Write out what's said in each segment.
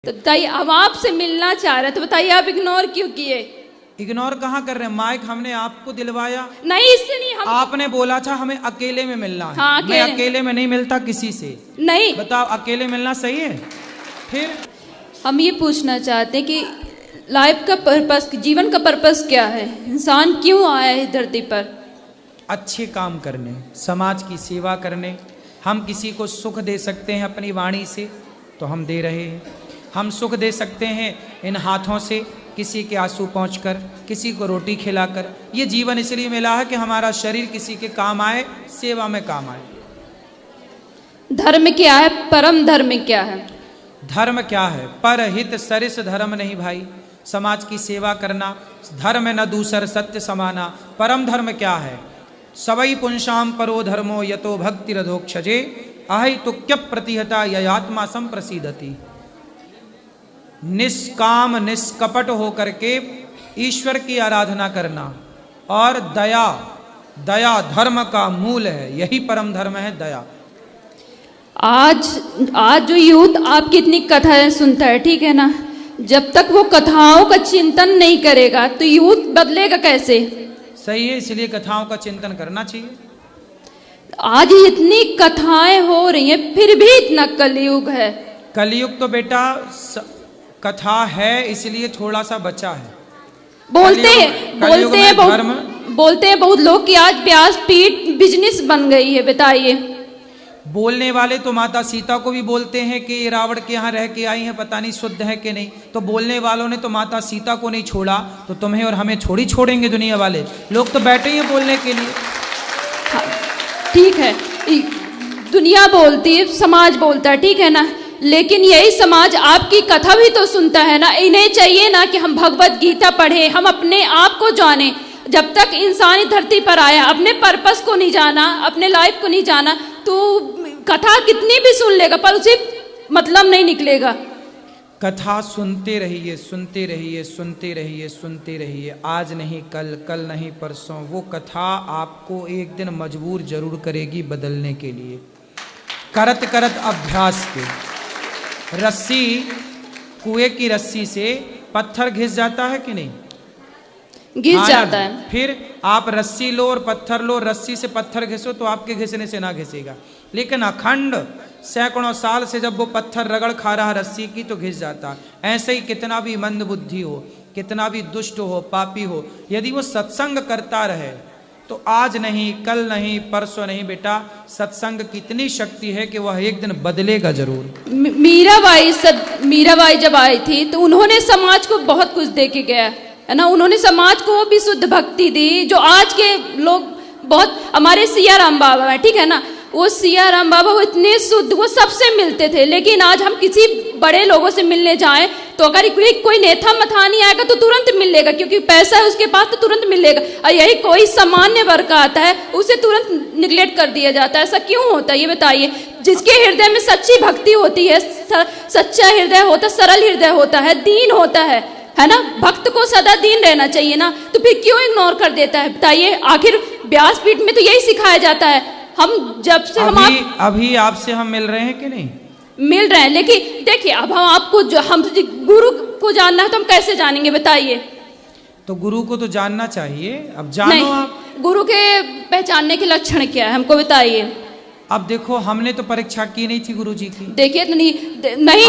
तो बताइए, हम आपसे मिलना चाह रहे, तो बताइए आप इग्नोर क्यों किए? इग्नोर कहाँ कर रहे हैं? माइक हमने आपको दिलवाया नहीं, इससे नहीं। हम आपने बोला था हमें अकेले में मिलना है। हाँ, मैं अकेले में नहीं मिलता किसी से। नहीं, बताओ अकेले मिलना सही है? फिर हम ये पूछना चाहते हैं कि लाइफ का पर्पस, जीवन का पर्पस क्या है? इंसान क्यों आया है धरती पर? अच्छे काम करने, समाज की सेवा करने। हम किसी को सुख दे सकते हैं अपनी वाणी से तो हम दे रहे हैं। हम सुख दे सकते हैं इन हाथों से, किसी के आंसू पहुँचकर, किसी को रोटी खिलाकर। ये जीवन इसलिए मिला है कि हमारा शरीर किसी के काम आए, सेवा में काम आए। धर्म क्या है? परम धर्म क्या है? धर्म क्या है? परहित सरिस धर्म नहीं भाई। समाज की सेवा करना धर्म न दूसर सत्य समाना। परम धर्म क्या है? सवई पुंसाम परो धर्मो यतो भक्ति रधोक्षजे अहि तुक्य प्रतिहता ययात्मा संप्रसीदति। निष्काम निष्कपट होकर के ईश्वर की आराधना करना और दया, दया धर्म का मूल है। यही परम धर्म है, दया। आज जो यूथ आपकी इतनी कथाएं सुनता है, ठीक है ना, जब तक वो कथाओं का चिंतन नहीं करेगा तो यूथ बदलेगा कैसे? सही है, इसलिए कथाओं का चिंतन करना चाहिए। आज इतनी कथाएं हो रही हैं फिर भी इतना कलयुग है। कलयुग तो बेटा कथा है इसलिए थोड़ा सा बचा है। बोलते हैं बहुत लोग कि आज व्यासपीठ बिजनेस बन गई है। बताइए, बोलने वाले तो माता सीता को भी बोलते हैं कि रावण के यहाँ रह के आई हैं, पता नहीं शुद्ध है कि नहीं। तो बोलने वालों ने तो माता सीता को नहीं छोड़ा, तो तुम्हें और हमें थोड़ी छोड़ेंगे दुनिया वाले लोग। तो बैठे हैं बोलने के लिए। हाँ, ठीक है, दुनिया बोलती है, समाज बोलता है, ठीक है ना, लेकिन यही समाज आपकी कथा भी तो सुनता है ना। इन्हें चाहिए ना कि हम भगवत गीता पढ़ें, हम अपने आप को जानें। जब तक इंसान धरती पर आया, अपने पर्पस को नहीं जाना, अपने लाइफ को नहीं जाना, तो कथा कितनी भी सुन लेगा पर उसे मतलब नहीं निकलेगा। कथा सुनते रहिए, सुनते रहिए, सुनते रहिए, सुनते रहिए। आज नहीं कल, कल नहीं परसों। वो कथा आपको एक दिन मजबूर जरूर करेगी बदलने के लिए। करत करत अभ्यास के। रस्सी, कुएं की रस्सी से पत्थर घिस जाता है कि नहीं? घिस जाता है। फिर आप रस्सी लो और पत्थर लो, रस्सी से पत्थर घिसो तो आपके घिसने से ना घिसेगा। लेकिन अखंड सैकड़ों साल से जब वो पत्थर रगड़ खा रहा रस्सी की तो घिस जाता। ऐसे ही कितना भी मंद बुद्धि हो, कितना भी दुष्ट हो, पापी हो, यदि वो सत्संग करता रहे तो आज नहीं कल नहीं परसों नहीं बेटा, सत्संग की इतनी शक्ति है कि वह एक दिन बदलेगा जरूर। मीराबाई जब आई थी तो उन्होंने समाज को बहुत कुछ दे के गया है ना। उन्होंने समाज को भी शुद्ध भक्ति दी, जो आज के लोग बहुत, हमारे सिया राम बाबा है, ठीक है ना, वो सिया राम बाबा वो इतने शुद्ध, वो सबसे मिलते थे। लेकिन आज हम किसी बड़े लोगों से मिलने जाएं तो अगर कोई नेता मथानी आएगा तो तुरंत मिल लेगा, क्योंकि पैसा है उसके पास तो तुरंत मिल लेगा। और यही कोई सामान्य वर्ग का आता है उसे तुरंत निगलेक्ट कर दिया जाता है। ऐसा क्यों होता है ये बताइए? जिसके हृदय में सच्ची भक्ति होती है, सच्चा हृदय होता, सरल हृदय होता है, दीन होता है ना, भक्त को सदा दीन रहना चाहिए ना, तो फिर क्यों इग्नोर कर देता है? बताइए, आखिर व्यासपीठ में तो यही सिखाया जाता है। हम जब से अभी आपसे हम मिल रहे हैं कि नहीं? मिल रहे हैं, लेकिन देखिए अब हम आपको हम गुरु को जानना है तो हम कैसे जानेंगे? बताइए। तो गुरु को तो जानना चाहिए, अब जानो आप। गुरु के पहचानने के लक्षण क्या है हमको बताइए। अब देखो, हमने तो परीक्षा की नहीं थी गुरु जी की। देखिए नहीं,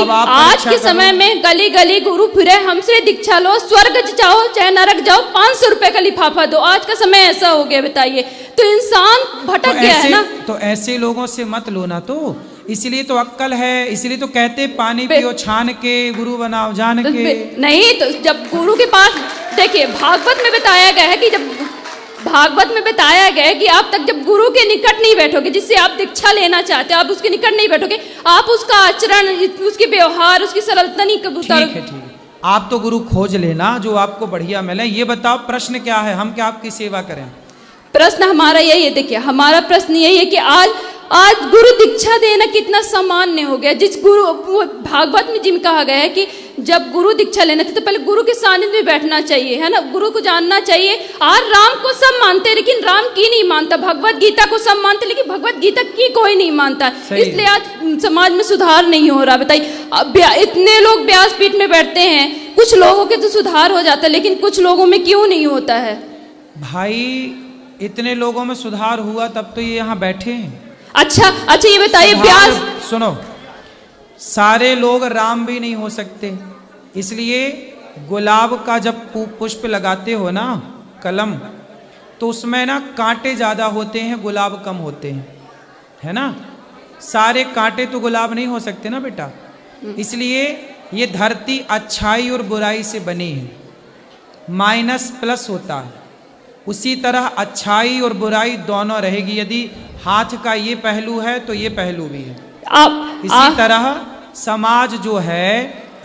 आज के समय में गली गली गुरु फिरे, हमसे दीक्षा लो, स्वर्ग जाओ चाहे नरक जाओ, 500 रुपए का लिफाफा दो। आज का समय ऐसा हो गया, बताइए। तो इंसान भटक गया है ना। तो ऐसे लोगों से मत लो ना, तो इसलिए तो अक्कल है, इसलिए तो कहते पानी पियो छान के, गुरु बनाओ जान के। नहीं, तो जब गुरु के पास, देखिए भागवत में बताया गया है कि आप तक जब गुरु के निकट नहीं बैठोगे, जिससे आप दीक्षा लेना चाहते हो, आप उसके निकट नहीं बैठोगे, आप उसका आचरण, उसके व्यवहार, उसकी सरलता नहीं कबूतर। ठीक है, आप तो गुरु खोज लेना जो आपको बढ़िया मिले। ये बताओ प्रश्न क्या है, हम क्या आपकी सेवा करें? प्रश्न हमारा यही है, देखिए हमारा प्रश्न यही है कि आज आज गुरु दीक्षा देना कितना सामान्य हो गया। जिस गुरु वो भागवत में जिम कहा गया है कि जब गुरु दीक्षा लेना थी तो पहले गुरु के सानिध्य में बैठना चाहिए, है ना, गुरु को जानना चाहिए। आज राम को सब मानते हैं लेकिन राम की नहीं मानता, भगवत गीता को सब मानते लेकिन भगवत गीता की कोई नहीं मानता। इसलिए आज समाज में सुधार नहीं हो रहा। बताइए, इतने लोग व्यासपीठ में बैठते हैं, कुछ लोगों के तो सुधार हो जाता है लेकिन कुछ लोगों में क्यों नहीं होता है? भाई इतने लोगों में सुधार हुआ तब तो ये यहाँ बैठे हैं। अच्छा ये बताइए, व्यास सुनो, सारे लोग राम भी नहीं हो सकते, इसलिए गुलाब का जब पुष्प लगाते हो ना, कलम, तो उसमें ना कांटे ज्यादा होते हैं, गुलाब कम होते हैं, है ना। सारे कांटे तो गुलाब नहीं हो सकते ना बेटा, इसलिए ये धरती अच्छाई और बुराई से बनी है, माइनस प्लस होता है। उसी तरह अच्छाई और बुराई दोनों रहेगी। यदि हाथ का ये पहलू है तो ये पहलू भी है। इसी तरह समाज जो है,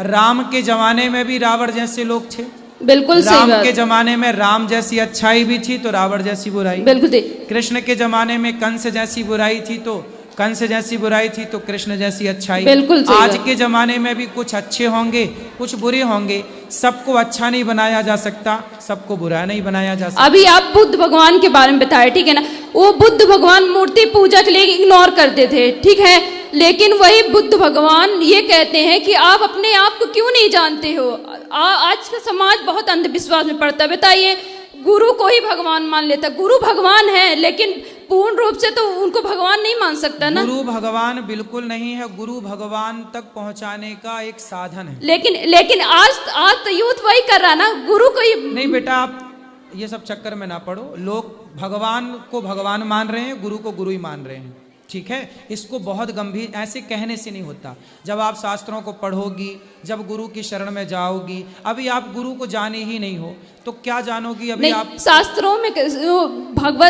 राम के जमाने में भी रावण जैसे लोग थे, बिल्कुल सही बात। राम के जमाने में राम जैसी अच्छाई भी थी तो रावण जैसी बुराई, बिल्कुल। कृष्ण के जमाने में कंस जैसी बुराई थी तो कंस जैसी बुराई थी तो कृष्ण जैसी अच्छाई। बिल्कुल सही आज बात। के जमाने में भी कुछ अच्छे होंगे कुछ बुरे होंगे, सबको अच्छा नहीं बनाया जा सकता, सबको बुरा नहीं बनाया जा सकता। अभी आप बुद्ध भगवान के बारे में बताए, ठीक है ना, वो बुद्ध भगवान मूर्ति पूजा के लिए इग्नोर करते थे, ठीक है, लेकिन वही बुद्ध भगवान ये कहते हैं कि आप अपने आप को क्यों नहीं जानते हो। आज का समाज बहुत अंधविश्वास में पड़ता है। बताइए, गुरु को ही भगवान मान लेता, गुरु भगवान है लेकिन पूर्ण रूप से तो उनको भगवान नहीं मान सकता ना। गुरु भगवान बिल्कुल नहीं है, गुरु भगवान तक पहुंचाने का एक साधन है। लेकिन आज तो यूथ वही कर रहा ना, गुरु को ही नहीं बेटा, आप ये सब चक्कर में ना पड़ो। लोग भगवान को भगवान मान रहे हैं, गुरु को गुरु ही मान रहे हैं, ठीक है। इसको बहुत गंभीर, ऐसे कहने से नहीं होता। जब आप शास्त्रों को पढ़ोगी, जब गुरु की शरण में जाओगी, अभी आप गुरु को जाने ही नहीं हो तो क्या जानोगी। अभी आप शास्त्रों में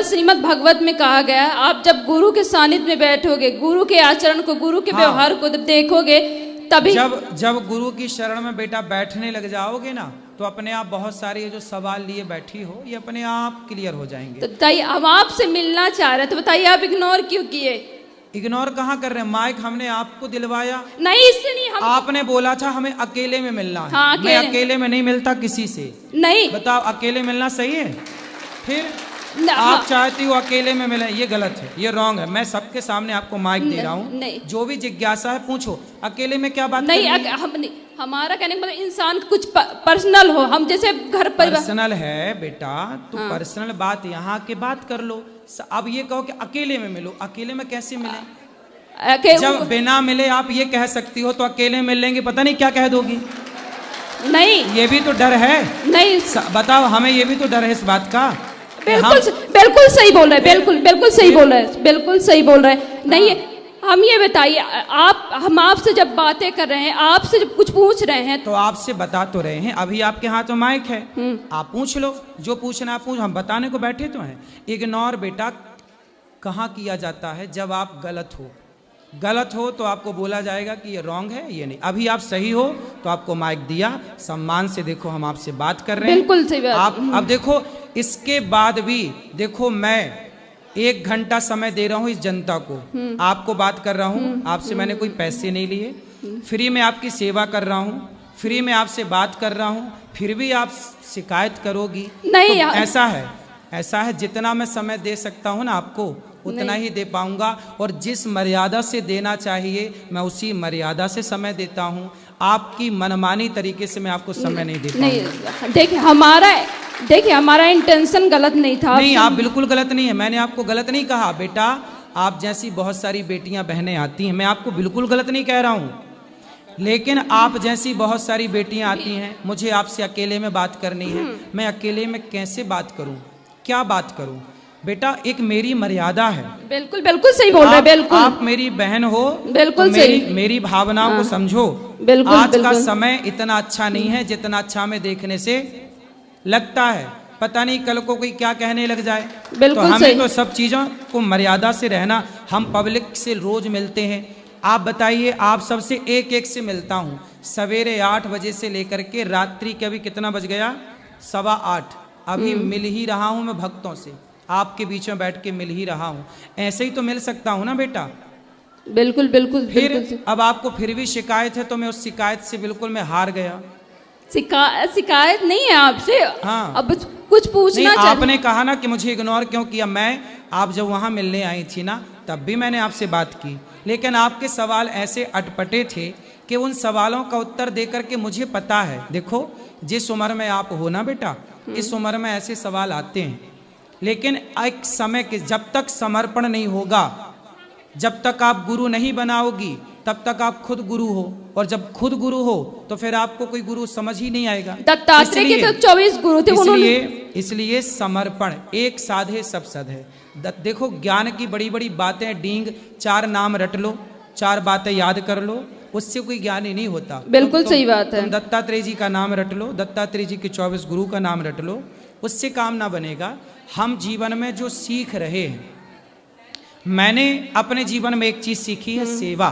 श्रीमद् भागवत में कहा गया, आप जब गुरु के सानिध्य में बैठोगे, गुरु के आचरण को, गुरु के व्यवहार को देखोगे, तभी जब गुरु की शरण में बेटा बैठने लग जाओगे ना, तो अपने आप बहुत सारे ये जो सवाल लिए बैठी हो ये अपने आप क्लियर हो जाएंगे। तो बताइए, हम आपसे मिलना चाह रहे थे, बताइए आप इग्नोर क्यों किए? इग्नोर कहाँ कर रहे हैं, माइक हमने आपको दिलवाया नहीं, इससे नहीं। आपने बोला था हमें अकेले में मिलना है। हाँ, मैं अकेले में नहीं मिलता किसी से। नहीं, बताओ, अकेले मिलना सही है? फिर आप चाहती हो अकेले में मिले, ये गलत है, ये रॉन्ग है। मैं सबके सामने आपको माइक दे रहा हूँ, जो भी जिज्ञासा है पूछो। अकेले में क्या बात नहीं, हमारा कहने का मतलब इंसान कुछ पर्सनल हो, हम जैसे घर पर पर्सनल है बेटा, तो पर्सनल बात यहाँ के बात कर लो। अब ये कहो कि अकेले में मिलो, अकेले में कैसे मिले? जब बिना मिले आप ये कह सकती हो तो अकेले मिल लेंगे, पता नहीं क्या कह दोगी। नहीं, ये भी तो डर है। नहीं बताओ, हमें ये भी तो डर है इस बात का। बिल्कुल सही बोल रहे, बिल्कुल सही बोल रहे, बिल्कुल सही बोल रहे। नहीं, हम ये बताइए, हम आपसे जब बातें कर रहे हैं, आपसे जब कुछ पूछ रहे हैं, तो आपसे बता तो रहे हैं। अभी आपके हाथ में माइक है, आप पूछ लो, जो पूछना आप पूछ, हम बताने को बैठे तो हैं। इग्नोर बेटा कहाँ किया जाता है? जब आप गलत हो तो आपको बोला जाएगा कि ये रॉन्ग है, ये नहीं। अभी आप सही हो तो आपको माइक दिया, सम्मान से देखो हम आपसे बात कर रहे हैं, बिल्कुल सही बात। आप अब देखो, इसके बाद भी देखो, मैं 1 घंटा समय दे रहा हूँ इस जनता को, आपको बात कर रहा हूँ, आपसे मैंने कोई पैसे नहीं लिए, फ्री में आपकी सेवा कर रहा हूँ, फ्री में आपसे बात कर रहा हूँ, फिर भी आप शिकायत करोगी। नहीं, तो ऐसा है जितना मैं समय दे सकता हूँ ना आपको, उतना ही दे पाऊंगा, और जिस मर्यादा से देना चाहिए मैं उसी मर्यादा से समय देता हूँ। आपकी मनमानी तरीके से मैं आपको समय नहीं दे पाऊंगा। देखिए हमारा इंटेंशन गलत नहीं था। नहीं, आप बिल्कुल गलत नहीं है, मैंने आपको गलत नहीं कहा बेटा। आप जैसी बहुत सारी बेटियां बहनें आती हैं, मैं आपको बिल्कुल गलत नहीं कह रहा हूँ, लेकिन आप जैसी बहुत सारी बेटियां आती हैं, मुझे आपसे अकेले में बात करनी है, मैं अकेले में कैसे बात करूं, क्या बात करूं? बेटा एक मेरी मर्यादा है। बिल्कुल सही बोल रहे हैं, बिल्कुल। आप मेरी बहन हो, बिल्कुल तो मेरी भावनाओं को समझो। आज का समय इतना अच्छा नहीं है जितना अच्छा में देखने से लगता है। पता नहीं कल को कोई क्या कहने लग जाए। तो हमें तो सब चीजों को मर्यादा से रहना। हम पब्लिक से रोज मिलते हैं, आप बताइए, आप सबसे एक से मिलता हूँ, सवेरे 8 बजे से लेकर के रात्रि के अभी कितना बज गया, 7:15, अभी मिल ही रहा हूँ मैं भक्तों से। आपके बीच में बैठ के मिल ही रहा हूँ, ऐसे ही तो मिल सकता हूँ ना बेटा। बिल्कुल बिल्कुल फिर बिल्कुल। अब आपको फिर भी शिकायत है, तो मैं उस शिकायत से बिल्कुल मैं हार गया। शिकायत नहीं है आपसे। हाँ। अब कुछ पूछना नहीं, चाह आपने कहा ना कि मुझे इग्नोर क्यों किया। मैं, आप जब वहां मिलने आई थी ना, तब भी मैंने आपसे बात की, लेकिन आपके सवाल ऐसे अटपटे थे कि उन सवालों का उत्तर देकर के मुझे पता है, देखो जिस उम्र में आप हो ना बेटा, इस उम्र में ऐसे सवाल आते हैं, लेकिन एक समय के, जब तक समर्पण नहीं होगा, जब तक आप गुरु नहीं बनाओगी, तब तक आप खुद गुरु हो, और जब खुद गुरु हो तो फिर आपको कोई गुरु समझ ही नहीं आएगा। दत्तात्रेय के तो 24 गुरु थे, उन्होंने इसलिए समर्पण, एक साधे सब सधे। देखो ज्ञान की बड़ी बड़ी बातें, डींग 4 नाम रट लो, 4 बातें याद कर लो, उससे कोई ज्ञान ही नहीं होता। बिल्कुल सही बात है। तुम दत्तात्रेय जी का नाम रट लो, दत्तात्रेय जी के 24 गुरु का नाम रट लो, उससे काम ना बनेगा। हम जीवन में जो सीख रहे हैं, मैंने अपने जीवन में एक चीज सीखी है, सेवा।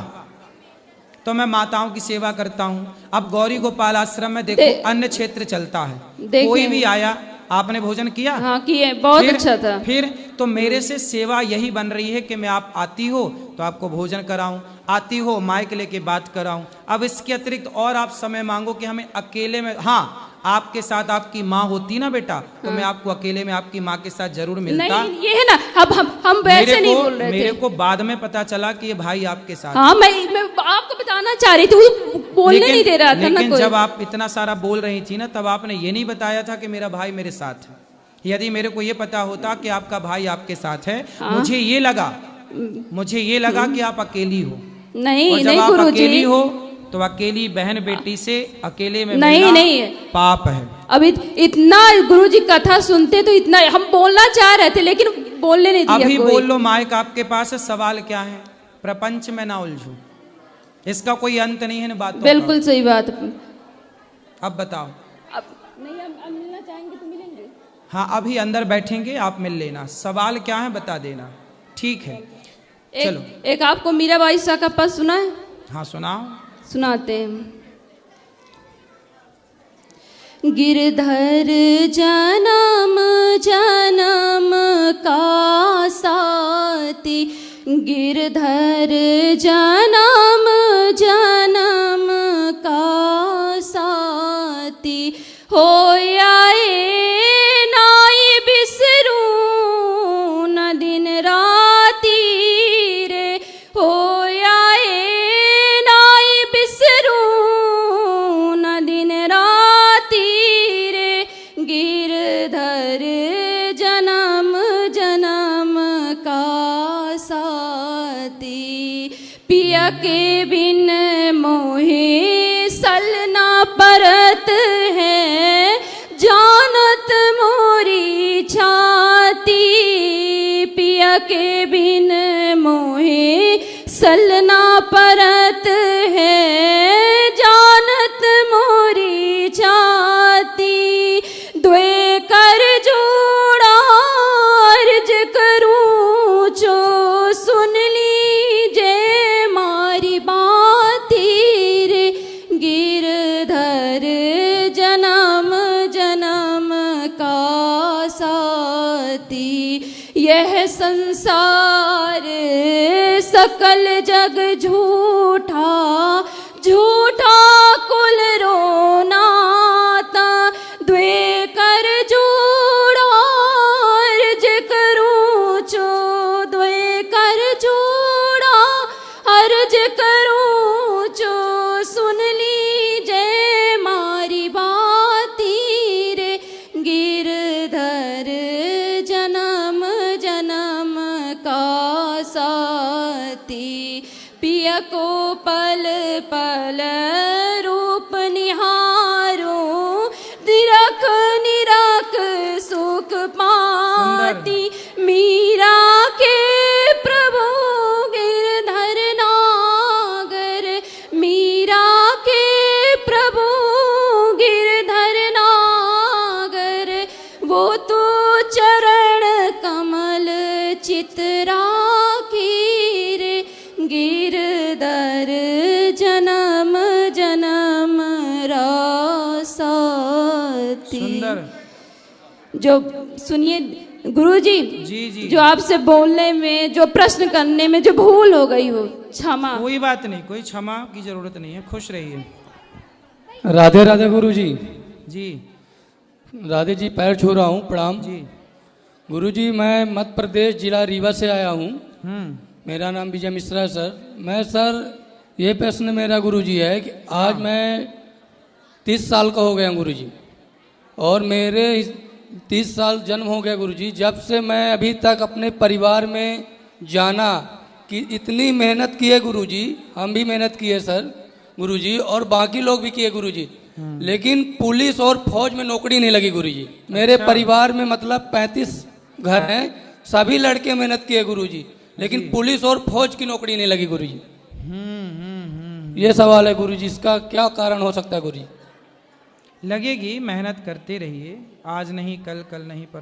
तो मैं माताओं की सेवा करता हूँ। अब गौरी गोपाल आश्रम में देखो अन्य क्षेत्र चलता है, कोई भी आया, आपने भोजन किया? हाँ किए, बहुत अच्छा था। फिर तो मेरे से सेवा यही बन रही है कि मैं, आप आती हो तो आपको भोजन कराऊं, आती हो माइक लेके बात कराऊं। अब इसके अतिरिक्त और आप समय मांगो कि हमें अकेले में, हाँ आपके साथ आपकी माँ होती ना बेटा, तो मैं आपको अकेले में आपकी माँ के साथ जरूर मिलता। नहीं ये है ना, अब हम वैसे नहीं बोल रहे थे। मेरे को बाद में पता चला कि ये भाई आपके साथ। हाँ मैं आपको बताना चाह रही थी, वो बोलने नहीं दे रहा था ना कोई। जब आप इतना सारा बोल रही थी ना, तब आपने ये नहीं बताया था कि मेरा भाई मेरे साथ है। यदि मेरे को ये पता होता कि आपका भाई आपके साथ है, मुझे ये लगा कि आप अकेली हो। नहीं नहीं गुरुजी, अकेली हो तो अकेली बहन बेटी से अकेले में नहीं मिलना नहीं पाप है। अब इतना गुरुजी कथा सुनते तो इतना हम बोलना चाह रहे थे, लेकिन बोलने नहीं दिया। अभी बोल लो, माइक आपके पास है। सवाल क्या है? प्रपंच में ना उलझो, इसका कोई अंत नहीं है ना बातों का। बिल्कुल सही बात। अब बताओ। अब नहीं, हम मिलना चाहेंगे तो मिलेंगे। हाँ अभी अंदर बैठेंगे, आप मिल लेना। सवाल क्या है बता देना, ठीक है? चलो एक आपको मीराबाई शाह का पद सुना है? हाँ सुनाओ। सुनाते हैं। गिरधर जन्म जन्म का साथी, गिरधर जन्म जन्म का साथी, हो आए नाई बिसरू न दिन राती रे, हो आए नाई बिसरू न दिन राती रे, गिरधर जन्म जन्म का साथी, पिया के बिन मोहे सलना परत है, जानत मोरी छाती, पिया के बिन मोहे सलना परत है, जानत मोरी छाती, द्वे कर जोड़ा अर्ज करूं जो सुन लीजे मारी बाती रे, गिरधर जन्म जन्म का साथी, यह संसार सकल जग झूठा, झूठा कुल रोनाता, द्वे कर जोड़ा अर्ज करूं जो, द्वे कर जोड़ा अर्ज करूं जो सुन लीजे मारी बाती रे, गिरधर जन्म जन्म का साथी, पिया को पल पल रूप निहारो, निरख निरख सुख पाती, मीरा के प्रभु गिरधर नागर, मीरा के प्रभु गिरधर नागर, वो तो चरण कमल चित्रा की रे, गिरधर जन्म जन्म रासाती। सुंदर। जो सुनिए, गुरुजी जी जी जो आपसे बोलने में, जो प्रश्न करने में जो भूल हो गई हो, क्षमा। कोई बात नहीं, कोई क्षमा की जरूरत नहीं है, खुश रहिए। राधे राधे गुरुजी। जी राधे जी, पैर छू रहा हूँ, प्रणाम। जी। गुरुजी, मैं मध्य प्रदेश जिला रीवा से आया हूँ। हम्म। मेरा नाम विजय मिश्रा है सर। मैं सर, ये प्रश्न मेरा गुरुजी है कि आज मैं 30 साल का हो गया गुरुजी, और मेरे 30 साल जन्म हो गया गुरुजी। जब से मैं अभी तक अपने परिवार में जाना कि इतनी मेहनत की है गुरुजी, हम भी मेहनत की है सर गुरुजी, और बाकी लोग भी किए गुरुजी, लेकिन पुलिस और फौज में नौकरी नहीं लगी गुरुजी। मेरे परिवार में मतलब 35 घर हैं, सभी लड़के मेहनत किए गुरुजी, लेकिन पुलिस और फौज की नौकरी नहीं लगी गुरुजी। ये सवाल है गुरुजी, इसका क्या कारण हो सकता है गुरुजी? लगेगी, मेहनत करते रहिए, आज नहीं कल, कल नहीं परसों।